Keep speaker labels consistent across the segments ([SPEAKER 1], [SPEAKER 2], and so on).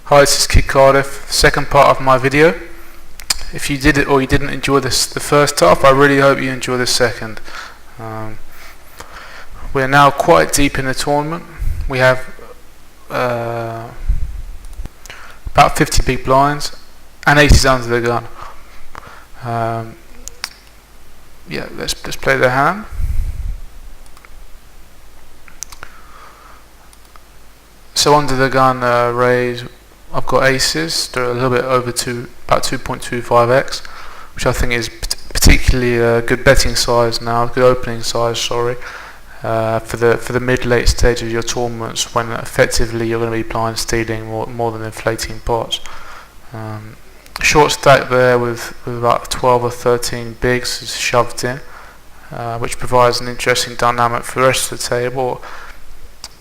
[SPEAKER 1] Hi, this is KidCardiff, second part of my video. If you did it or you didn't enjoy the first half, I really hope you enjoy the second. We're now quite deep in the tournament. We have about 50 big blinds and aces under the gun. Yeah, let's play the hand. So under the gun raise, I've got aces. They're a little bit over about 2.25x, which I think is particularly a good betting size now, good opening size. Sorry, for the mid-late stage of your tournaments, when effectively you're going to be blind stealing more than inflating pots. Short stack there with about 12 or 13 bigs is shoved in, which provides an interesting dynamic for the rest of the table.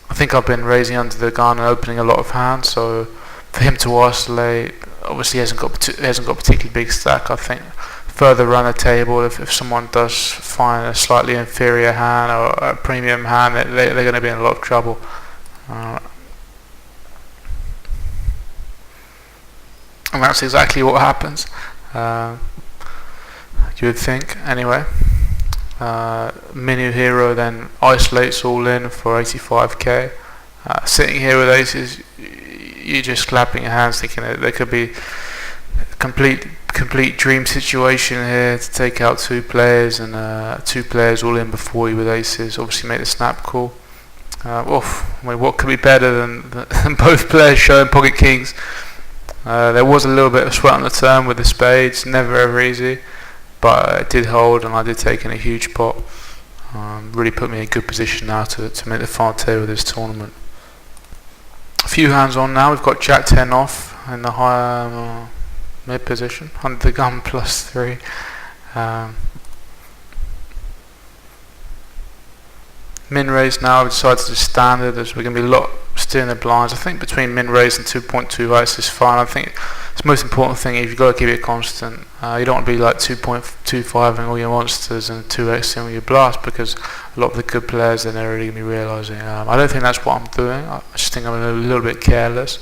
[SPEAKER 1] I think I've been raising under the gun and opening a lot of hands, so for him to isolate, obviously he hasn't got a particularly big stack. I think further around the table, if someone does find a slightly inferior hand or a premium hand, they're going to be in a lot of trouble. And that's exactly what happens, you would think. Anyway, Minu Hero then isolates all in for 85k. Sitting here with aces, you're just clapping your hands thinking that there could be a complete dream situation here to take out two players and two players all in before you with aces. Obviously make the snap call. I mean, what could be better than both players showing pocket kings? There was a little bit of sweat on the turn with the spades, never ever easy, but it did hold and I did take in a huge pot. Really put me in a good position now to make the final table of this tournament. A few hands on now. We've got Jack 10 off in the higher mid position, under the gun +3. Min raise now. I've decided to do standard as we're going to be a lot steering the blinds. I think between min raise and 2.2x is fine. I think it's the most important thing. If you've got to keep it constant, you don't want to be like 2.25ing all your monsters and 2xing all your blasts, because a lot of the good players then they're really going to be realising. I don't think that's what I'm doing. I just think I'm a little bit careless.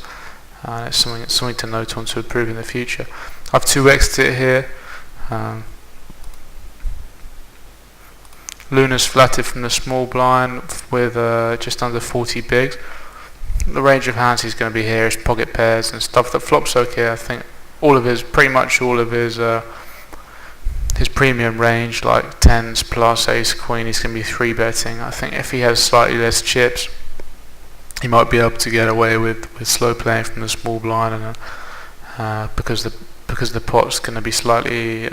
[SPEAKER 1] It's something to note on to improve in the future. I've 2x'd it here. Luna's flatted from the small blind with just under 40 bigs. The range of hands he's going to be here is pocket pairs and stuff that flops okay. I think pretty much all of his premium range, like 10s plus ace queen, he's going to be 3-betting. I think if he has slightly less chips, he might be able to get away with slow playing from the small blind, and because the pot's going to be slightly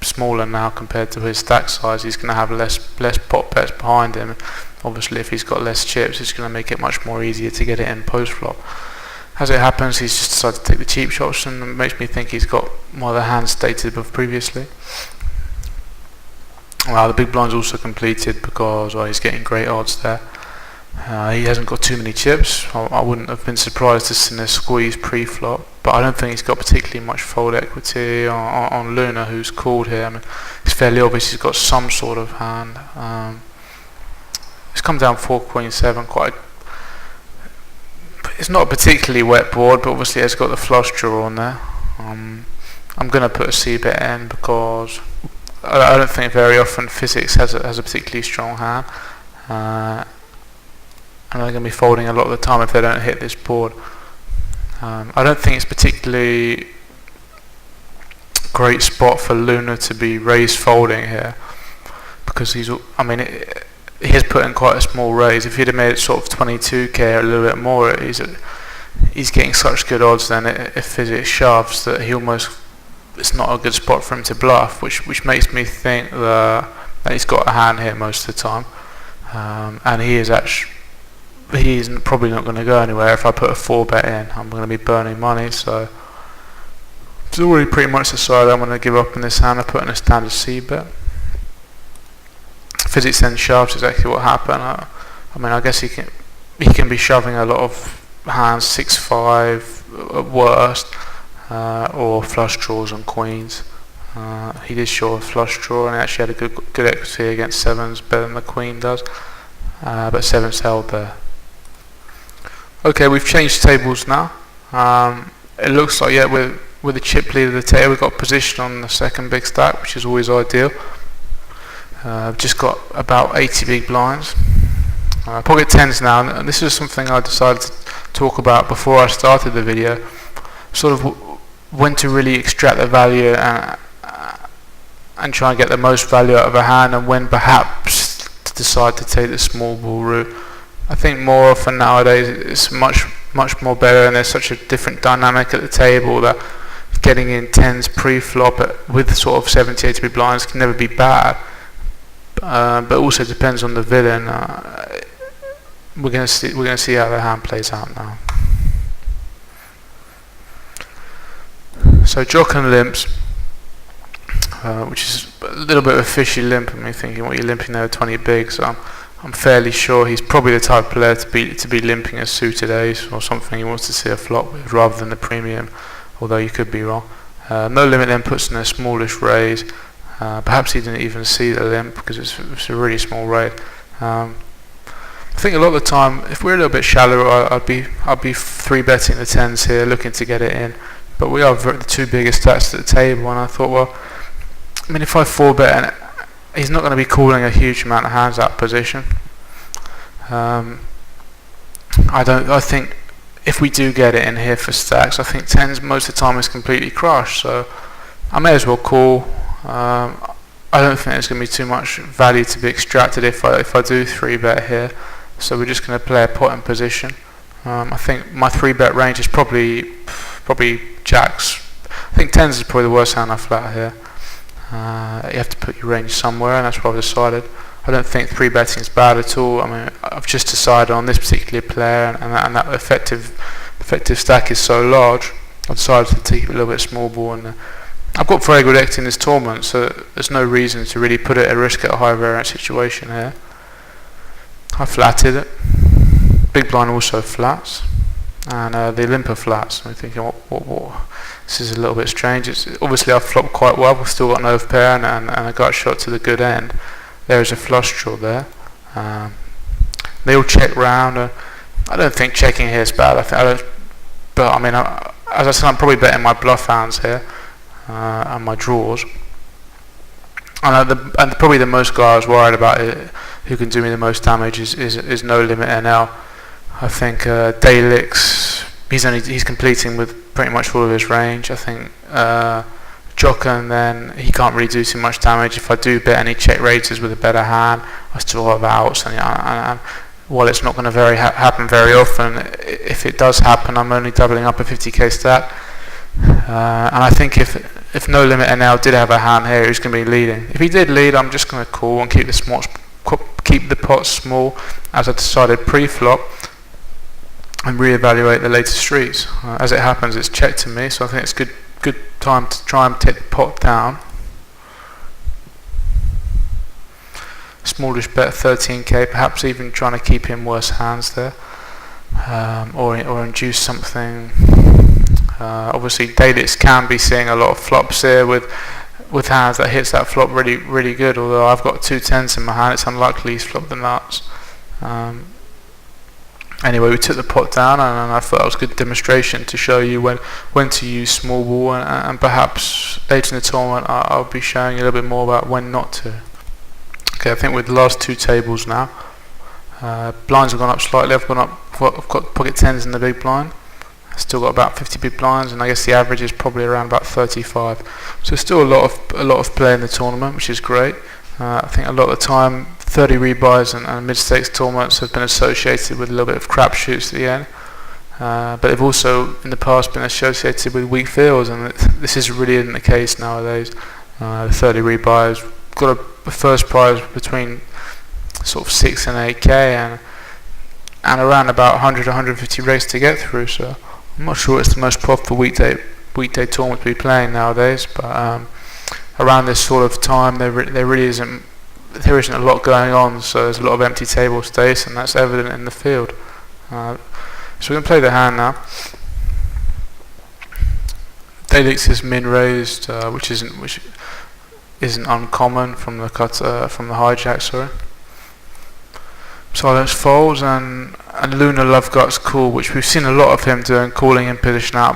[SPEAKER 1] smaller now compared to his stack size, he's going to have less pot bets behind him. Obviously, if he's got less chips, it's going to make it much more easier to get it in post flop. As it happens, he's just decided to take the cheap shots, and it makes me think he's got more of the hands stated above previously. Well, the big blind's also completed because he's getting great odds there. He hasn't got too many chips. I wouldn't have been surprised to see a squeeze pre-flop, but I don't think he's got particularly much fold equity on Luna, who's called here. I mean, it's fairly obvious he's got some sort of hand. It's come down 4 queen 7, it's not a particularly wet board, but obviously it's got the flush draw on there. I'm going to put a c-bet in because I don't think very often physics has a particularly strong hand. And they're going to be folding a lot of the time if they don't hit this board. I don't think it's particularly great spot for Luna to be raise folding here, because he has put in quite a small raise. If he'd have made it sort of 22k or a little bit more, he's getting such good odds then if physics shoves that it's not a good spot for him to bluff, which makes me think that he's got a hand here most of the time, and he's probably not going to go anywhere. If I put a 4-bet in, I'm going to be burning money, so it's already pretty much decided I'm going to give up on this hand. I put in a standard c-bet. Physics then shoves, exactly what happened. I mean, I guess he can be shoving a lot of hands 6-5 at worst, or flush draws on queens. He did show a flush draw and he actually had a good equity against 7s, better than the queen does, but 7's held there. Okay, we've changed tables now. It looks like, yeah, with the chip lead of the table, we've got position on the second big stack, which is always ideal. I've just got about 80 big blinds. Pocket 10s now, and this is something I decided to talk about before I started the video. Sort of when to really extract the value and try and get the most value out of a hand, and when perhaps to decide to take the small ball route. I think more often nowadays it's much more better, and there's such a different dynamic at the table that getting in 10s pre-flop with sort of 70-80 big blinds can never be bad. But also depends on the villain. We're gonna see how the hand plays out now. So Jock and limps, which is a little bit of a fishy limp. I mean, thinking what you're limping there with 20 big. So I'm fairly sure he's probably the type of player to be limping a suited ace or something he wants to see a flop with rather than the premium. Although you could be wrong. No limit then puts in a smallish raise. Perhaps he didn't even see the limp because it's a really small raise. I think a lot of the time, if we're a little bit shallower, I'd be 3-betting the 10s here, looking to get it in. But we are the two biggest stacks at the table, and I thought, well, I mean, if I 4-bet, and he's not going to be calling a huge amount of hands out of position. I think if we do get it in here for stacks, I think 10s most of the time is completely crushed. So I may as well call. I don't think there's going to be too much value to be extracted if I do 3-bet here. So we're just going to play a pot in position. I think my 3-bet range is probably jacks. I think 10s is probably the worst hand I flat here. You have to put your range somewhere, and that's what I've decided. I don't think 3-betting is bad at all. I mean, I've just decided on this particular player, and that effective stack is so large. I've decided to take a little bit small ball, and I've got very good equity in this tournament, so there's no reason to really put it at risk at a high variance situation here. I flatted it. Big blind also flats, and the limper flats. I'm thinking, what? This is a little bit strange. Obviously I've flopped quite well. We've still got an overpair and a gut shot to the good end. There is a flush draw there. They all check round. I don't think checking here is bad. But I mean, as I said, I'm probably betting my bluff hands here and my draws. And probably the most guy I was worried about who can do me the most damage is no limit NL. I think Dalix, he's completing with pretty much all of his range. I think Jocken, then he can't really do too much damage. If I do bet any check raises with a better hand, I still have outs, and while it's not going to happen very often, if it does happen, I'm only doubling up a 50k stack. And I think if no limit NL did have a hand here, he's going to be leading. If he did lead, I'm just going to call and keep the pot small, as I decided pre-flop, and reevaluate the later streets. As it happens, it's checked to me, so I think it's good time to try and take the pot down. Smallish bet 13k, perhaps even trying to keep in worse hands there, or induce something. Obviously Dalix can be seeing a lot of flops here with hands that hits that flop really good, although I've got 2 10s in my hand. It's unlikely he's flopped the nuts. Anyway, we took the pot down, and I thought that was a good demonstration to show you when to use small ball, and perhaps later in the tournament I'll be showing you a little bit more about when not to. Okay, I think with the last 2 tables now, blinds have gone up slightly. I've got pocket 10s in the big blind. I've still got about 50 big blinds, and I guess the average is probably around about 35. So still a lot of play in the tournament, which is great. I think a lot of the time 30 rebuys and mid-stakes tournaments have been associated with a little bit of crapshoots at the end, but they've also in the past been associated with weak fields, and this really isn't the case nowadays. The 30 rebuys got a first prize between sort of 6 and 8k, and around about 100-150 races to get through. So I'm not sure it's the most profitable weekday tournament to be playing nowadays, but around this sort of time there really isn't a lot going on, so there's a lot of empty table space, and that's evident in the field. So we're going to play the hand now. Dalix is min raised, which isn't uncommon from the hijack. Sorry. silence folds, and Luna Love Guts call, which we've seen a lot of him doing, calling in position out